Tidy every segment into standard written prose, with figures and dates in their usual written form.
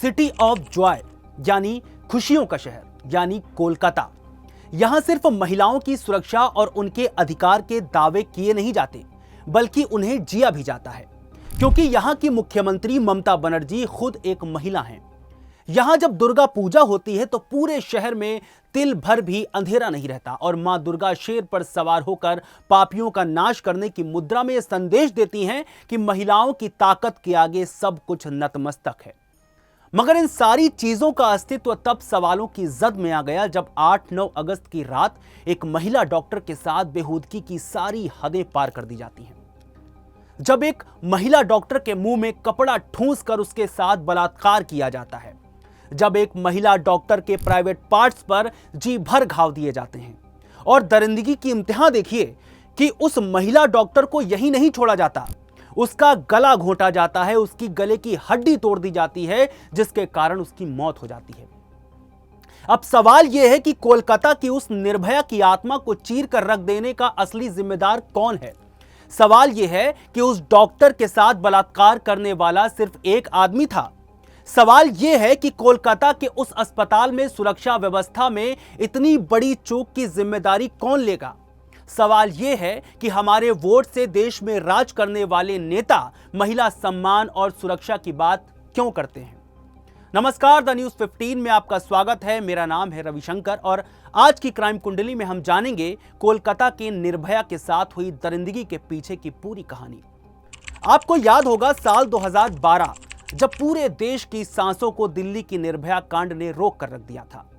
City of Joy यानी खुशियों का शहर यानी कोलकाता। यहां सिर्फ महिलाओं की सुरक्षा और उनके अधिकार के दावे किए नहीं जाते बल्कि उन्हें जिया भी जाता है, क्योंकि यहां की मुख्यमंत्री ममता बनर्जी खुद एक महिला हैं। यहां जब दुर्गा पूजा होती है तो पूरे शहर में तिल भर भी अंधेरा नहीं रहता और मां दुर्गा शेर पर सवार होकर पापियों का नाश करने की मुद्रा में यह संदेश देती हैं कि महिलाओं की ताकत के आगे सब कुछ नतमस्तक है। मगर इन सारी चीजों का अस्तित्व तब सवालों की जद में आ गया जब 8-9 अगस्त की रात एक महिला डॉक्टर के साथ बेहूदगी की सारी हदें पार कर दी जाती हैं। जब एक महिला डॉक्टर के मुंह में कपड़ा ठूंस कर उसके साथ बलात्कार किया जाता है, जब एक महिला डॉक्टर के प्राइवेट पार्ट्स पर जी भर घाव दिए जाते हैं, और दरिंदगी की इम्तिहान देखिए कि उस महिला डॉक्टर को यही नहीं छोड़ा जाता, उसका गला घोंटा जाता है, उसकी गले की हड्डी तोड़ दी जाती है, जिसके कारण उसकी मौत हो जाती है। अब सवाल यह है कि कोलकाता की उस निर्भया की आत्मा को चीर कर रख देने का असली जिम्मेदार कौन है। सवाल यह है कि उस डॉक्टर के साथ बलात्कार करने वाला सिर्फ एक आदमी था। सवाल यह है कि कोलकाता के उस अस्पताल में सुरक्षा व्यवस्था में इतनी बड़ी चूक की जिम्मेदारी कौन लेगा। सवाल यह है कि हमारे वोट से देश में राज करने वाले नेता महिला सम्मान और सुरक्षा की बात क्यों करते हैं। नमस्कार, द न्यूज़ 15 में आपका स्वागत है। मेरा नाम है रविशंकर और आज की क्राइम कुंडली में हम जानेंगे कोलकाता के निर्भया के साथ हुई दरिंदगी के पीछे की पूरी कहानी। आपको याद होगा साल 2012 जब पूरे देश की सांसों को दिल्ली की निर्भया कांड ने रोक कर रख दिया था।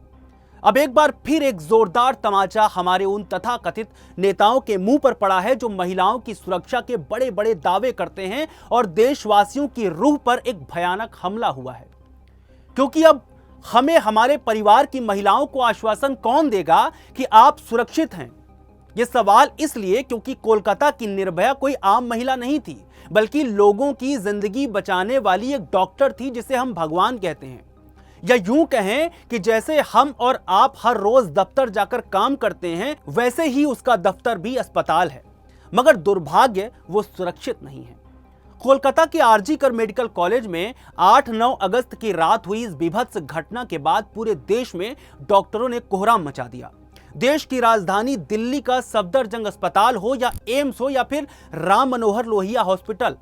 अब एक बार फिर एक जोरदार तमाचा हमारे उन तथाकथित नेताओं के मुंह पर पड़ा है जो महिलाओं की सुरक्षा के बड़े बड़े दावे करते हैं, और देशवासियों की रूह पर एक भयानक हमला हुआ है। क्योंकि अब हमें हमारे परिवार की महिलाओं को आश्वासन कौन देगा कि आप सुरक्षित हैं। यह सवाल इसलिए क्योंकि कोलकाता की निर्भया कोई आम महिला नहीं थी, बल्कि लोगों की जिंदगी बचाने वाली एक डॉक्टर थी जिसे हम भगवान कहते हैं। या यूं कहें कि जैसे हम और आप हर रोज दफ्तर जाकर काम करते हैं, वैसे ही उसका दफ्तर भी अस्पताल है, मगर दुर्भाग्य वो सुरक्षित नहीं है। कोलकाता के आरजी कर मेडिकल कॉलेज में 8-9 अगस्त की रात हुई इस बीभत्स घटना के बाद पूरे देश में डॉक्टरों ने कोहराम मचा दिया। देश की राजधानी दिल्ली का सफदरजंग अस्पताल हो या एम्स हो या फिर राम मनोहर लोहिया हॉस्पिटल,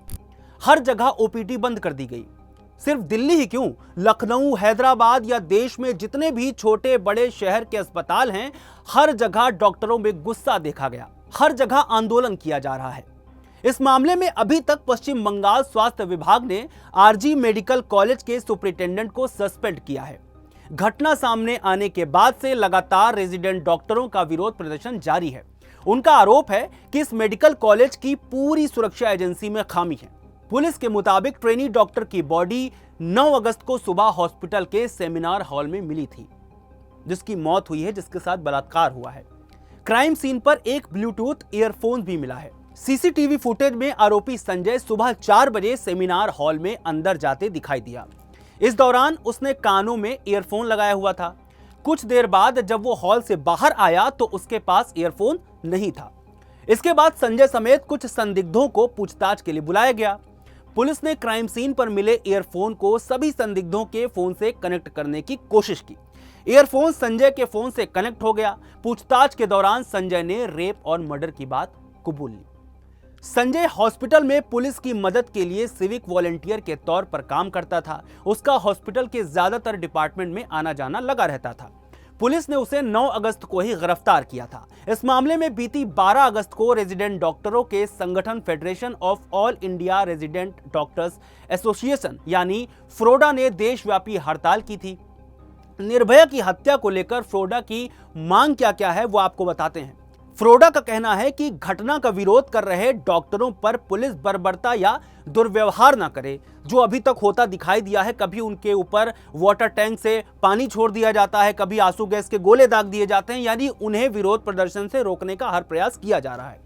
हर जगह ओपीडी बंद कर दी गई। सिर्फ दिल्ली ही क्यों, लखनऊ, हैदराबाद या देश में जितने भी छोटे बड़े शहर के अस्पताल हैं, हर जगह डॉक्टरों में गुस्सा देखा गया, हर जगह आंदोलन किया जा रहा है। इस मामले में अभी तक पश्चिम बंगाल स्वास्थ्य विभाग ने आरजी मेडिकल कॉलेज के सुपरिटेंडेंट को सस्पेंड किया है। घटना सामने आने के बाद से लगातार रेजिडेंट डॉक्टरों का विरोध प्रदर्शन जारी है। उनका आरोप है कि इस मेडिकल कॉलेज की पूरी सुरक्षा एजेंसी में खामी है। पुलिस के मुताबिक ट्रेनी डॉक्टर की बॉडी 9 अगस्त को सुबह हॉस्पिटल के सेमिनार हॉल में मिली थी, जिसकी मौत हुई है, जिसके साथ बलात्कार हुआ है। क्राइम सीन पर एक ब्लूटूथ ईयरफोन भी मिला है। सीसीटीवी फुटेज में आरोपी संजय सुबह 4 बजे सेमिनार हॉल में अंदर जाते दिखाई दिया। इस दौरान उसने कानों में ईयरफोन लगाया हुआ था। कुछ देर बाद जब वो हॉल से बाहर आया तो उसके पास ईयरफोन नहीं था। इसके बाद संजय समेत कुछ संदिग्धों को पूछताछ के लिए बुलाया गया। पुलिस ने क्राइम सीन पर मिले ईयरफोन को सभी संदिग्धों के फोन से कनेक्ट करने की कोशिश की। ईयरफोन संजय के फोन से कनेक्ट हो गया। पूछताछ के दौरान संजय ने रेप और मर्डर की बात कबूल ली। संजय हॉस्पिटल में पुलिस की मदद के लिए सिविक वॉलंटियर के तौर पर काम करता था। उसका हॉस्पिटल के ज्यादातर डिपार्टमेंट में आना जाना लगा रहता था। पुलिस ने उसे 9 अगस्त को ही गिरफ्तार किया था। इस मामले में बीती 12 अगस्त को रेजिडेंट डॉक्टरों के संगठन federation of all India resident doctors association यानी फ्रोडा ने देशव्यापी हड़ताल की थी। निर्भया की हत्या को लेकर फ्रोडा की मांग क्या क्या है वो आपको बताते हैं। फ्रोडा का कहना है कि घटना का विरोध कर रहे डॉक्टरों पर पुलिस बर्बरता या दुर्व्यवहार ना करे, जो अभी तक होता दिखाई दिया है। कभी उनके ऊपर वाटर टैंक से पानी छोड़ दिया जाता है, कभी आंसू गैस के गोले दाग दिए जाते हैं, यानी उन्हें विरोध प्रदर्शन से रोकने का हर प्रयास किया जा रहा है।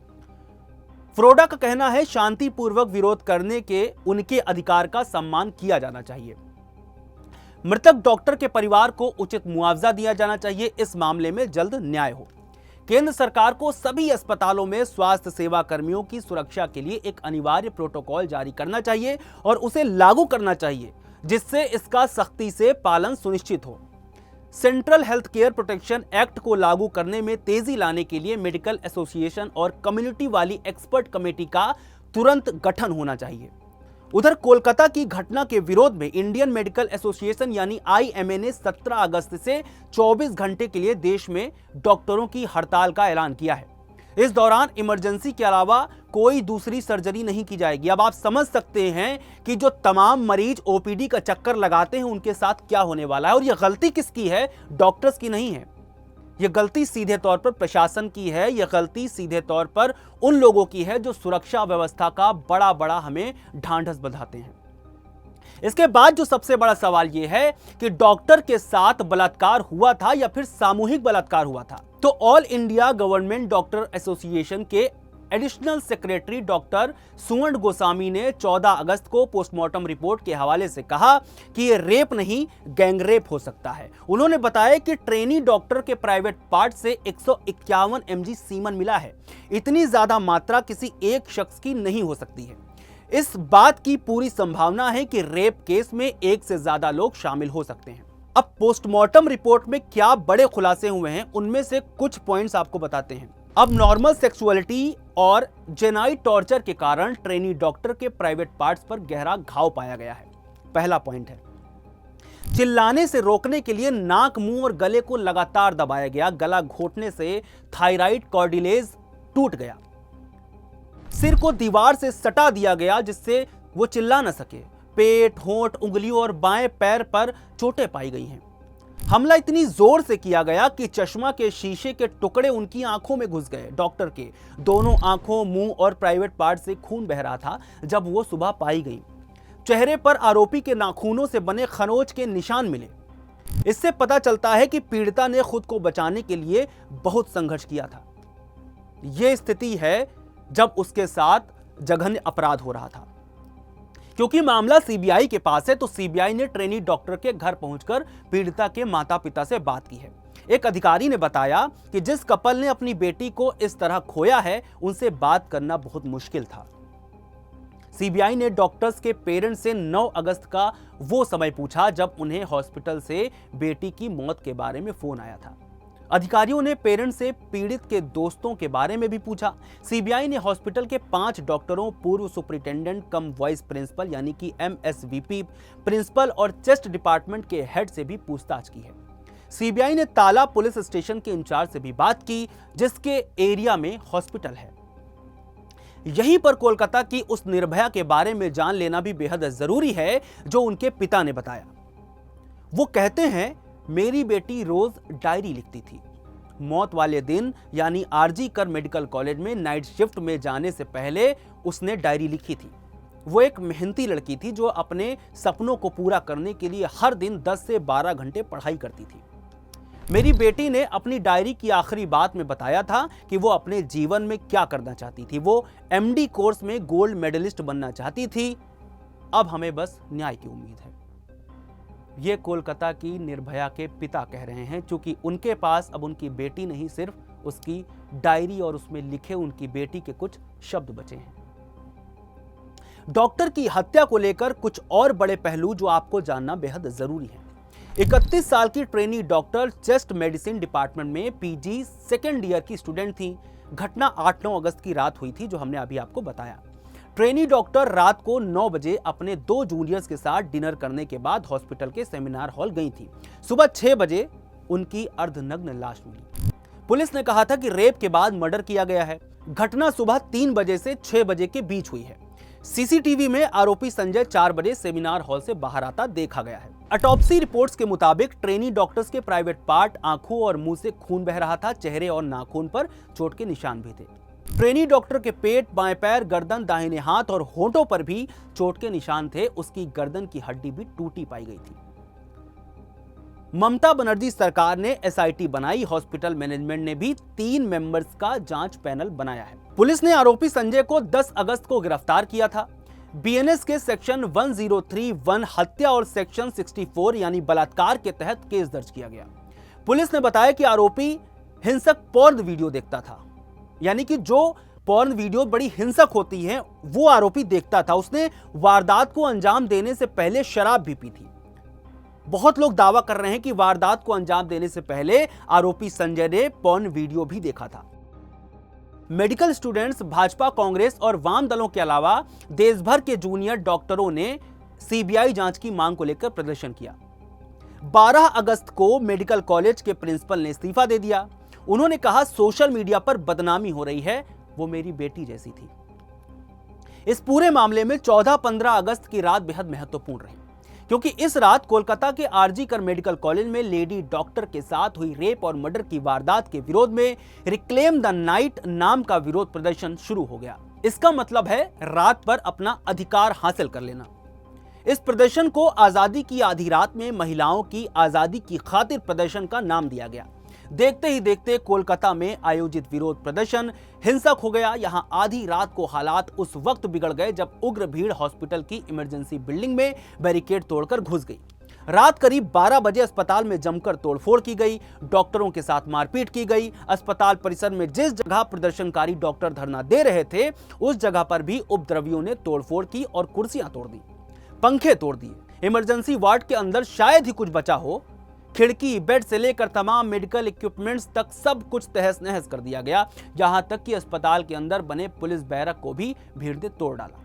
फ्रोडा का कहना है शांतिपूर्वक विरोध करने के उनके अधिकार का सम्मान किया जाना चाहिए। मृतक डॉक्टर के परिवार को उचित मुआवजा दिया जाना चाहिए। इस मामले में जल्द न्याय हो। केंद्र सरकार को सभी अस्पतालों में स्वास्थ्य सेवा कर्मियों की सुरक्षा के लिए एक अनिवार्य प्रोटोकॉल जारी करना चाहिए और उसे लागू करना चाहिए, जिससे इसका सख्ती से पालन सुनिश्चित हो। Central health care protection act को लागू करने में तेजी लाने के लिए मेडिकल एसोसिएशन और कम्युनिटी वाली एक्सपर्ट कमेटी का तुरंत गठन होना चाहिए। उधर कोलकाता की घटना के विरोध में इंडियन मेडिकल एसोसिएशन यानी IMA ने 17 अगस्त से 24 घंटे के लिए देश में डॉक्टरों की हड़ताल का ऐलान किया है। इस दौरान इमरजेंसी के अलावा कोई दूसरी सर्जरी नहीं की जाएगी। अब आप समझ सकते हैं कि जो तमाम मरीज OPD का चक्कर लगाते हैं उनके साथ क्या होने वाला है। और यह गलती किसकी है? डॉक्टर्स की नहीं है। यह गलती सीधे तौर पर प्रशासन की है। यह गलती सीधे तौर पर उन लोगों की है जो सुरक्षा व्यवस्था का बड़ा बड़ा हमें ढांढस बंधाते हैं। इसके बाद जो सबसे बड़ा सवाल यह है कि डॉक्टर के साथ बलात्कार हुआ था या फिर सामूहिक बलात्कार हुआ था। तो all India government doctor association के एडिशनल सेक्रेटरी डॉक्टर सुवर्ण गोस्वामी ने 14 अगस्त को पोस्टमार्टम रिपोर्ट के हवाले से कहा कि यह रेप नहीं गैंगरेप हो सकता है। उन्होंने बताया कि ट्रेनी डॉक्टर के प्राइवेट पार्ट से 151 mg सीमन मिला है। इतनी ज्यादा मात्रा किसी एक शख्स की नहीं हो सकती है। इस बात की पूरी संभावना है कि रेप केस में एक से ज्यादा लोग शामिल हो सकते हैं। अब पोस्टमार्टम रिपोर्ट में क्या बड़े खुलासे हुए हैं, उनमें से कुछ पॉइंट्स आपको बताते हैं। अब नॉर्मल सेक्सुअलिटी और जेनाइट टॉर्चर के कारण ट्रेनी डॉक्टर के प्राइवेट पार्ट्स पर गहरा घाव पाया गया है। पहला पॉइंट है, चिल्लाने से रोकने के लिए नाक, मुंह और गले को लगातार दबाया गया। गला घोटने से थायराइड कार्टिलेज टूट गया। सिर को दीवार से सटा दिया गया जिससे वो चिल्ला न सके। पेट, होंठ, उंगलियों और बाएं पैर पर चोटें पाई गई हैं। हमला इतनी जोर से किया गया कि चश्मा के शीशे के टुकड़े उनकी आंखों में घुस गए। डॉक्टर के दोनों आंखों, मुंह और प्राइवेट पार्ट से खून बह रहा था जब वो सुबह पाई गई। चेहरे पर आरोपी के नाखूनों से बने खरोंच के निशान मिले। इससे पता चलता है कि पीड़िता ने खुद को बचाने के लिए बहुत संघर्ष किया था। यह स्थिति है जब उसके साथ जघन्य अपराध हो रहा था। क्योंकि मामला CBI के पास है तो CBI ने ट्रेनी डॉक्टर के घर पहुंचकर पीड़िता के माता पिता से बात की है। एक अधिकारी ने बताया कि जिस कपल ने अपनी बेटी को इस तरह खोया है उनसे बात करना बहुत मुश्किल था। CBI ने डॉक्टर्स के पेरेंट्स से 9 अगस्त का वो समय पूछा जब उन्हें हॉस्पिटल से बेटी की मौत के बारे में फोन आया था। अधिकारियों ने पेरेंट्स से पीड़ित के दोस्तों के बारे में भी पूछा। CBI ने हॉस्पिटल के 5 डॉक्टरों, पूर्व सुपरिटेंडेंट कम वाइस प्रिंसिपल यानी कि MSVP, प्रिंसिपल और चेस्ट डिपार्टमेंट के हेड से भी पूछताछ की है। CBI ने ताला पुलिस स्टेशन के इंचार्ज से भी बात की जिसके एरिया में हॉस्पिटल है। यहीं पर कोलकाता की उस निर्भया के बारे में जान लेना भी बेहद जरूरी है जो उनके पिता ने बताया। वो कहते हैं, मेरी बेटी रोज डायरी लिखती थी। मौत वाले दिन यानी RG कर मेडिकल कॉलेज में नाइट शिफ्ट में जाने से पहले उसने डायरी लिखी थी। वो एक मेहनती लड़की थी जो अपने सपनों को पूरा करने के लिए हर दिन 10 से 12 घंटे पढ़ाई करती थी। मेरी बेटी ने अपनी डायरी की आखिरी बात में बताया था कि वो अपने जीवन में क्या करना चाहती थी। वो MD कोर्स में गोल्ड मेडलिस्ट बनना चाहती थी। अब हमें बस न्याय की उम्मीद है। ये कोलकाता की निर्भया के पिता कह रहे हैं, क्योंकि उनके पास अब उनकी बेटी नहीं, सिर्फ उसकी डायरी और उसमें लिखे उनकी बेटी के कुछ शब्द बचे हैं। डॉक्टर की हत्या को लेकर कुछ और बड़े पहलू जो आपको जानना बेहद जरूरी है। 31 साल की trainee doctor chest medicine department में PG सेकेंड ईयर की स्टूडेंट थी। घटना 8-9 अगस्त की रात हुई थी जो हमने अभी आपको बताया। ट्रेनी डॉक्टर रात को 9 बजे अपने 2 जूनियर्स के साथ डिनर करने के बाद हॉस्पिटल के सेमिनार हॉल गई थी। सुबह 6 बजे उनकी अर्धनग्न लाश मिली। पुलिस ने कहा था कि रेप के बाद मर्डर किया गया है। घटना सुबह 3 बजे से 6 बजे के बीच हुई है। CCTV में आरोपी संजय 4 बजे सेमिनार हॉल से बाहर आता देखा गया है। ऑटोप्सी रिपोर्ट्स के मुताबिक ट्रेनी डॉक्टर्स के प्राइवेट पार्ट, आंखों और मुंह से खून बह रहा था। चेहरे और नाखून पर चोट के निशान भी थे। ट्रेनी डॉक्टर के पेट, बाएं पैर, गर्दन, दाहिने हाथ और होंठों पर भी चोट के निशान थे। उसकी गर्दन की हड्डी भी टूटी पाई गई थी। ममता बनर्जी सरकार ने SIT बनाई। हॉस्पिटल मैनेजमेंट ने भी 3 मेंबर्स का जांच पैनल बनाया है। पुलिस ने आरोपी संजय को 10 अगस्त को गिरफ्तार किया था। BNS के सेक्शन 1031 हत्या और सेक्शन 64 यानी बलात्कार के तहत केस दर्ज किया गया। पुलिस ने बताया कि आरोपी हिंसक पोर्न वीडियो देखता था, यानी कि जो पॉर्न वीडियो बड़ी हिंसक होती हैं, वो आरोपी देखता था। उसने वारदात को अंजाम देने से पहले शराब भी पी थी। बहुत लोग दावा कर रहे हैं कि वारदात को अंजाम देने से पहले आरोपी संजय ने पॉर्न वीडियो भी देखा था। मेडिकल स्टूडेंट्स, भाजपा, कांग्रेस और वाम दलों के अलावा देश भर के जूनियर डॉक्टरों ने सीबीआई जांच की मांग को लेकर प्रदर्शन किया। 12 अगस्त को मेडिकल कॉलेज के प्रिंसिपल ने इस्तीफा दे दिया। उन्होंने कहा, सोशल मीडिया पर बदनामी हो रही है, वो मेरी बेटी जैसी थी। इस पूरे मामले में 14-15 अगस्त की रात बेहद महत्वपूर्ण रही, क्योंकि इस रात कोलकाता के आरजी कर मेडिकल कॉलेज में लेडी डॉक्टर के साथ हुई रेप और मर्डर की वारदात के विरोध में रिक्लेम द नाइट नाम का विरोध प्रदर्शन शुरू हो गया। इसका मतलब है रात पर अपना अधिकार हासिल कर लेना। इस प्रदर्शन को आजादी की आधी रात में महिलाओं की आजादी की खातिर प्रदर्शन का नाम दिया गया। देखते ही देखते कोलकाता में आयोजित विरोध प्रदर्शन हिंसक हो गया। यहां आधी रात को हालात उस वक्त बिगड़ गए जब उग्र भीड़ हॉस्पिटल की इमरजेंसी बिल्डिंग में बैरिकेड तोड़कर घुस गई। रात करीब 12 बजे अस्पताल में जमकर तोड़फोड़ की गई, डॉक्टरों के साथ मारपीट की गई। अस्पताल परिसर में जिस जगह प्रदर्शनकारी डॉक्टर धरना दे रहे थे, उस जगह पर भी उपद्रवियों ने तोड़फोड़ की और कुर्सियां तोड़ दी, पंखे तोड़ दिए। इमरजेंसी वार्ड के अंदर शायद ही कुछ बचा हो। खिड़की, बेड से लेकर तमाम मेडिकल इक्विपमेंट्स तक सब कुछ तहस नहस कर दिया गया। यहां तक कि अस्पताल के अंदर बने पुलिस बैरक को भी भीड़ ने तोड़ डाला।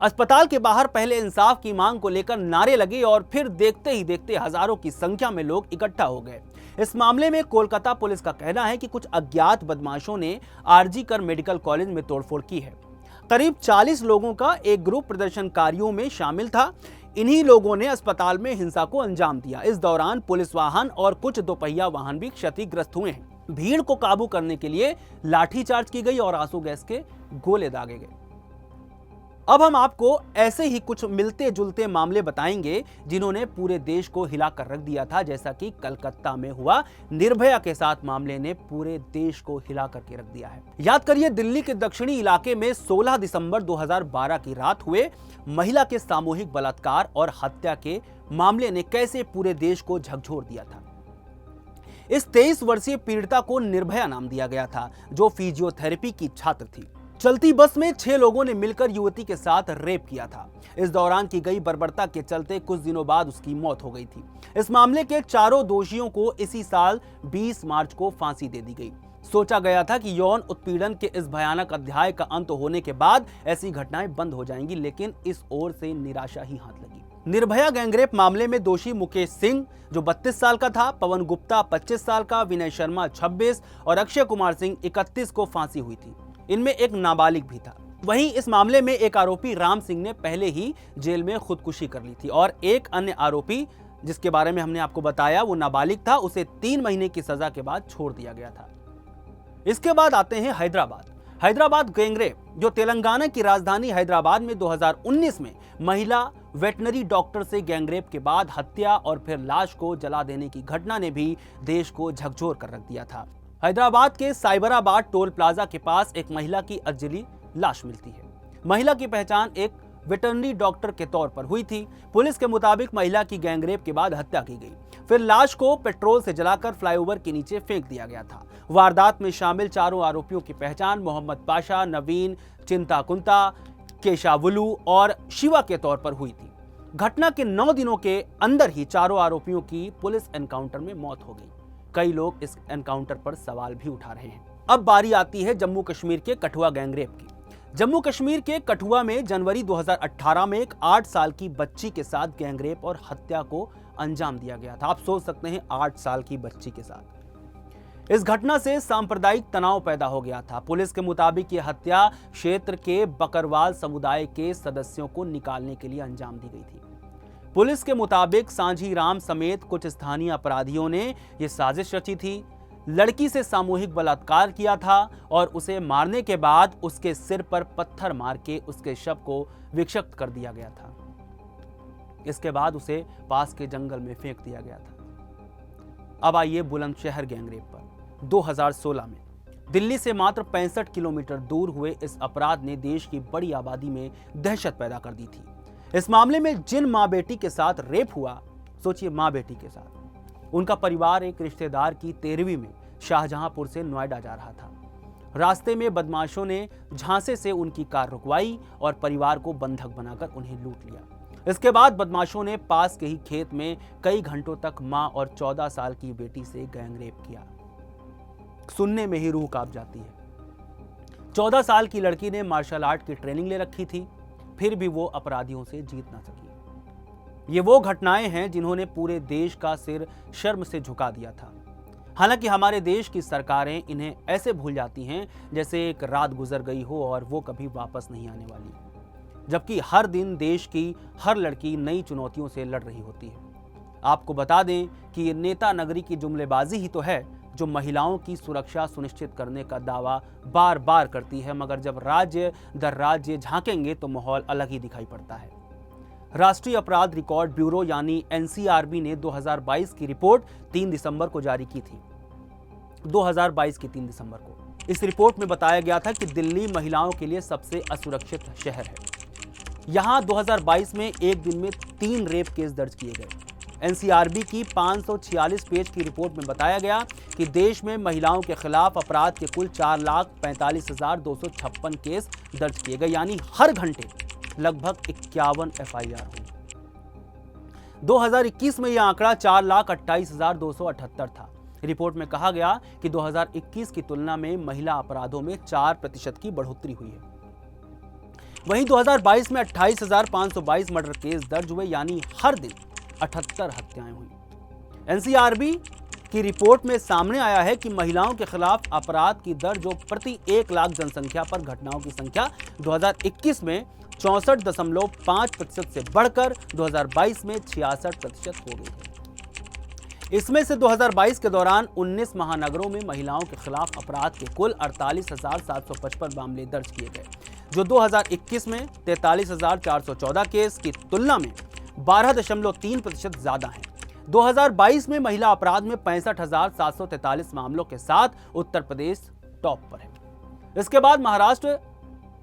अस्पताल के बाहर पहले इंसाफ की मांग को लेकर नारे लगे और फिर देखते ही देखते हजारों की संख्या में लोग इकट्ठा हो गए। इस मामले में कोलकाता पुलिस का कहना है कि कुछ अज्ञात बदमाशों ने आरजी कर मेडिकल कॉलेज में तोड़फोड़ की है। करीब 40 लोगों का एक ग्रुप प्रदर्शनकारियों में शामिल था। इन्हीं लोगों ने अस्पताल में हिंसा को अंजाम दिया। इस दौरान पुलिस वाहन और कुछ दोपहिया वाहन भी क्षतिग्रस्त हुए हैं। भीड़ को काबू करने के लिए लाठीचार्ज की गई और आंसू गैस के गोले दागे गए। अब हम आपको ऐसे ही कुछ मिलते जुलते मामले बताएंगे जिन्होंने पूरे देश को हिलाकर रख दिया था, जैसा कि कलकत्ता में हुआ निर्भया के साथ मामले ने पूरे देश को हिला करके रख दिया है। याद करिए, दिल्ली के दक्षिणी इलाके में 16 दिसंबर 2012 की रात हुए महिला के सामूहिक बलात्कार और हत्या के मामले ने कैसे पूरे देश को झकझोर दिया था। इस 23 वर्षीय पीड़िता को निर्भया नाम दिया गया था, जो फिजियोथेरेपी की छात्र थी। चलती बस में 6 लोगों ने मिलकर युवती के साथ रेप किया था। इस दौरान की गई बर्बरता के चलते कुछ दिनों बाद उसकी मौत हो गई थी। इस मामले के चारों दोषियों को इसी साल 20 मार्च को फांसी दे दी गई। सोचा गया था कि यौन उत्पीड़न के इस भयानक अध्याय का अंत होने के बाद ऐसी घटनाएं बंद हो जाएंगी, लेकिन इस ओर से निराशा ही हाथ लगी। निर्भया गैंगरेप मामले में दोषी मुकेश सिंह, जो 32 साल का था, पवन गुप्ता 25 साल का, विनय शर्मा 26 और अक्षय कुमार सिंह 31 को फांसी हुई थी। इनमें एक नाबालिग भी था। वहीं इस मामले में एक आरोपी राम सिंह ने पहले ही जेल में खुदकुशी कर ली थी और एक अन्य आरोपी, जिसके बारे में हमने आपको बताया, वो नाबालिग था, उसे 3 महीने की सजा के बाद छोड़ दिया गया था। इसके बाद आते हैं हैदराबाद गैंगरेप, जो तेलंगाना की राजधानी हैदराबाद में 2019 में महिला वेटनरी डॉक्टर से गैंगरेप के बाद हत्या और फिर लाश को जला देने की घटना ने भी देश को झकझोर कर रख दिया था। हैदराबाद के साइबराबाद टोल प्लाजा के पास एक महिला की अजली लाश मिलती है। महिला की पहचान एक वेटरनरी डॉक्टर के तौर पर हुई थी। पुलिस के मुताबिक महिला की गैंगरेप के बाद हत्या की गई, फिर लाश को पेट्रोल से जलाकर फ्लाईओवर के नीचे फेंक दिया गया था। वारदात में शामिल चारों आरोपियों की पहचान मोहम्मद पाशा, नवीन, चिंताकुंता, केशावुलू और शिवा के तौर पर हुई थी। घटना के 9 दिनों के अंदर ही चारों आरोपियों की पुलिस एनकाउंटर में मौत हो गई। कई लोग इस एनकाउंटर पर सवाल भी उठा रहे हैं। अब बारी आती है जम्मू कश्मीर के कठुआ गैंगरेप की। जम्मू कश्मीर के कठुआ में जनवरी 2018 में एक 8 साल की बच्ची के साथ गैंगरेप और हत्या को अंजाम दिया गया था। आप सोच सकते हैं, 8 साल की बच्ची के साथ। इस घटना से सांप्रदायिक तनाव पैदा हो गया था। पुलिस के मुताबिक यह हत्या क्षेत्र के बकरवाल समुदाय के सदस्यों को निकालने के लिए अंजाम दी गई थी। पुलिस के मुताबिक सांझी राम समेत कुछ स्थानीय अपराधियों ने यह साजिश रची थी। लड़की से सामूहिक बलात्कार किया था और उसे मारने के बाद उसके सिर पर पत्थर मार के उसके शव को विक्षिप्त कर दिया गया था। इसके बाद उसे पास के जंगल में फेंक दिया गया था। अब आइए बुलंदशहर गैंगरेप पर। 2016 में दिल्ली से मात्र 65 किलोमीटर दूर हुए इस अपराध ने देश की बड़ी आबादी में दहशत पैदा कर दी थी। इस मामले में जिन मां बेटी के साथ रेप हुआ, सोचिए मां बेटी के साथ, उनका परिवार एक रिश्तेदार की 13वीं में शाहजहांपुर से नोएडा जा रहा था। रास्ते में बदमाशों ने झांसे से उनकी कार रुकवाई और परिवार को बंधक बनाकर उन्हें लूट लिया। इसके बाद बदमाशों ने पास के ही खेत में कई घंटों तक मां और 14 साल की बेटी से गैंगरेप किया। सुनने में ही रूह कांप जाती है। 14 साल की लड़की ने मार्शल आर्ट की ट्रेनिंग ले रखी थी, फिर भी वो अपराधियों से जीत ना सकी। ये वो घटनाएं हैं जिन्होंने पूरे देश का सिर शर्म से झुका दिया था। हालांकि हमारे देश की सरकारें इन्हें ऐसे भूल जाती हैं जैसे एक रात गुजर गई हो और वो कभी वापस नहीं आने वाली, जबकि हर दिन देश की हर लड़की नई चुनौतियों से लड़ रही होती है। आपको बता दें कि ये नेता नगरी की जुमलेबाजी ही तो है जो महिलाओं की सुरक्षा सुनिश्चित करने का दावा बार बार करती है, मगर जब राज्य दर राज्य झांकेंगे तो माहौल अलग ही दिखाई पड़ता है। राष्ट्रीय अपराध रिकॉर्ड ब्यूरो यानी एनसीआरबी ने 2022 की रिपोर्ट 3 दिसंबर को जारी की थी। 2022 की 3 दिसंबर को इस रिपोर्ट में बताया गया था कि दिल्ली महिलाओं के लिए सबसे असुरक्षित शहर है। यहां 2022 में एक दिन में 3 रेप केस दर्ज किए गए। एनसीआरबी की 546 पेज की रिपोर्ट में बताया गया कि देश में महिलाओं के खिलाफ अपराध के कुल 4,45,256 केस दर्ज किए गए, यानी हर घंटे लगभग 51 एफआईआर हुई। 2021 में यह आंकड़ा 4,28,278 था। रिपोर्ट में कहा गया कि 2021 की तुलना में महिला अपराधों में 4% की बढ़ोतरी हुई है। वहीं 2022 में 28,522 मर्डर केस दर्ज हुए, यानी हर दिन 78 हत्याएं हुई। एनसीआरबी की रिपोर्ट में सामने आया है कि महिलाओं के खिलाफ अपराध की दर जो प्रति 1 लाख जनसंख्या पर घटनाओं की संख्या 2021 में 64.5% से बढ़कर 2022 में 66% हो गई है। इसमें से 2022 के दौरान 19 महानगरों में महिलाओं के खिलाफ अपराध के कुल 48,755 मामले दर्ज किए गए, जो 2021 में 43,414 केस की तुलना में 12.3% ज्यादा हैं। 2022 में महिला अपराध में 65,743 मामलों के साथ उत्तर प्रदेश टॉप पर है। इसके बाद महाराष्ट्र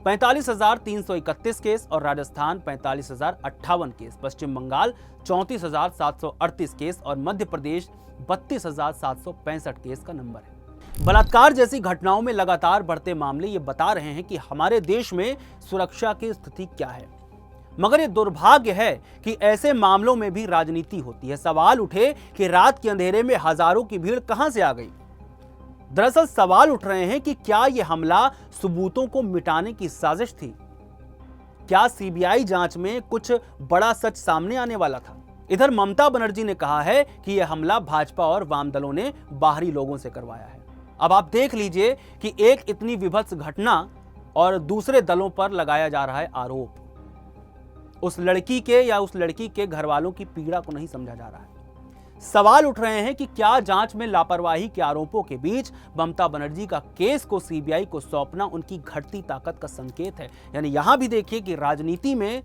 45,331 केस और राजस्थान 45,058 केस, पश्चिम बंगाल 34,738 केस और मध्य प्रदेश 32,765 केस का नंबर है। बलात्कार जैसी घटनाओं में लगातार बढ़ते मामले ये बता रहे हैं कि हमारे देश में सुरक्षा की स्थिति क्या है। मगर ये दुर्भाग्य है कि ऐसे मामलों में भी राजनीति होती है। सवाल उठे कि रात के अंधेरे में हजारों की भीड़ कहां से आ गई। दरअसल सवाल उठ रहे हैं कि क्या यह हमला सबूतों को मिटाने की साजिश थी? क्या सीबीआई जांच में कुछ बड़ा सच सामने आने वाला था? इधर ममता बनर्जी ने कहा है कि यह हमला भाजपा और वाम दलों ने बाहरी लोगों से करवाया है। अब आप देख लीजिए कि एक इतनी विभत्स घटना और दूसरे दलों पर लगाया जा रहा है आरोप। उस लड़की के या उस लड़की के घर वालों की पीड़ा को नहीं समझा जा रहा है। सवाल उठ रहे हैं कि क्या जांच में लापरवाही के आरोपों के बीच ममता बनर्जी का केस को सीबीआई को सौंपना उनकी घटती ताकत का संकेत है? यानी यहां भी देखिए कि राजनीति में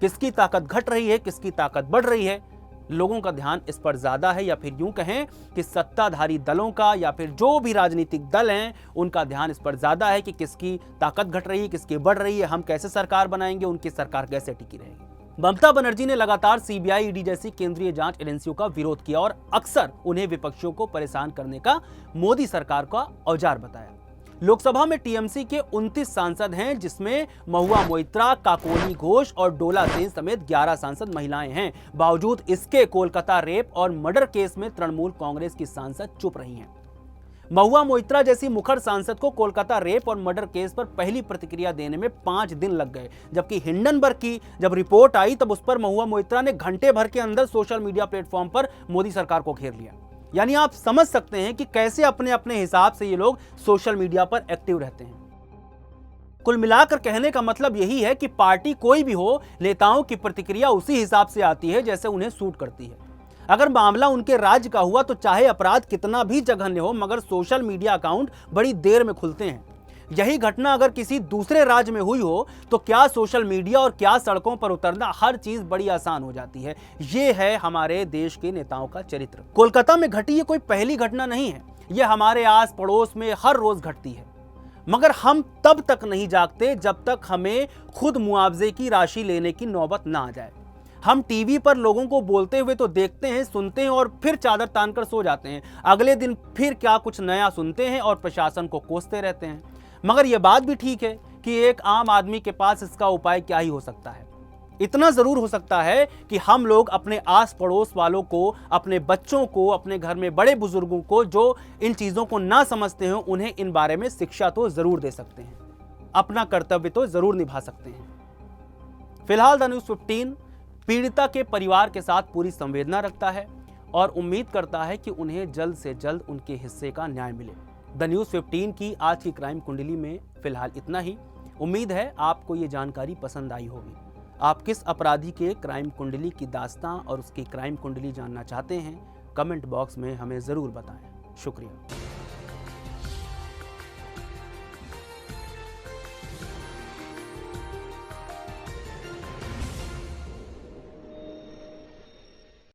किसकी ताकत घट रही है, किसकी ताकत बढ़ रही है। लोगों का ध्यान इस पर ज्यादा है, या फिर यूं कहें कि सत्ताधारी दलों का या फिर जो भी राजनीतिक दल हैं उनका ध्यान इस पर ज्यादा है कि किसकी ताकत घट रही है, किसकी बढ़ रही है, हम कैसे सरकार बनाएंगे, उनकी सरकार कैसे टिकी रहेगी। ममता बनर्जी ने लगातार सीबीआई, ईडी जैसी केंद्रीय जांच एजेंसियों का विरोध किया और अक्सर उन्हें विपक्षियों को परेशान करने का मोदी सरकार का औजार बताया। लोकसभा में टीएमसी के 29 सांसद हैं, जिसमें महुआ मोइत्रा, काकोली घोष और डोला सेन समेत 11 सांसद महिलाएं हैं। बावजूद इसके कोलकाता रेप और मर्डर केस में तृणमूल कांग्रेस की सांसद चुप रही हैं। महुआ मोइत्रा जैसी मुखर सांसद को कोलकाता रेप और मर्डर केस पर पहली प्रतिक्रिया देने में 5 दिन लग गए, जबकि हिंडनबर्ग की जब रिपोर्ट आई तब उस पर महुआ मोइत्रा ने घंटे भर के अंदर सोशल मीडिया प्लेटफॉर्म पर मोदी सरकार को घेर लिया। यानी आप समझ सकते हैं कि कैसे अपने अपने हिसाब से ये लोग सोशल मीडिया पर एक्टिव रहते हैं। कुल मिलाकर कहने का मतलब यही है कि पार्टी कोई भी हो, नेताओं की प्रतिक्रिया उसी हिसाब से आती है जैसे उन्हें सूट करती है। अगर मामला उनके राज्य का हुआ तो चाहे अपराध कितना भी जघन्य हो, मगर सोशल मीडिया अकाउंट बड़ी देर में खुलते हैं। यही घटना अगर किसी दूसरे राज्य में हुई हो तो क्या सोशल मीडिया और क्या सड़कों पर उतरना, हर चीज बड़ी आसान हो जाती है। ये है हमारे देश के नेताओं का चरित्र। कोलकाता में घटी ये कोई पहली घटना नहीं है, ये हमारे आस पड़ोस में हर रोज घटती है। मगर हम तब तक नहीं जागते जब तक हमें खुद मुआवजे की राशि लेने की नौबत ना आ जाए। हम टीवी पर लोगों को बोलते हुए तो देखते हैं, सुनते हैं और फिर चादर तानकर सो जाते हैं। अगले दिन फिर क्या कुछ नया सुनते हैं और प्रशासन को कोसते रहते हैं। मगर यह बात भी ठीक है कि एक आम आदमी के पास इसका उपाय क्या ही हो सकता है। इतना जरूर हो सकता है कि हम लोग अपने आस पड़ोस वालों को, अपने बच्चों को, अपने घर में बड़े बुजुर्गों को जो इन चीजों को ना समझते हो, उन्हें इन बारे में शिक्षा तो जरूर दे सकते हैं, अपना कर्तव्य तो जरूर निभा सकते हैं। फिलहाल द न्यूज़ 15 पीड़िता के परिवार के साथ पूरी संवेदना रखता है और उम्मीद करता है कि उन्हें जल्द से जल्द उनके हिस्से का न्याय मिले। द न्यूज़ 15 की आज की क्राइम कुंडली में फिलहाल इतना ही। उम्मीद है आपको ये जानकारी पसंद आई होगी। आप किस अपराधी के क्राइम कुंडली की दास्तां और उसकी क्राइम कुंडली जानना चाहते हैं, कमेंट बॉक्स में हमें ज़रूर बताएं। शुक्रिया।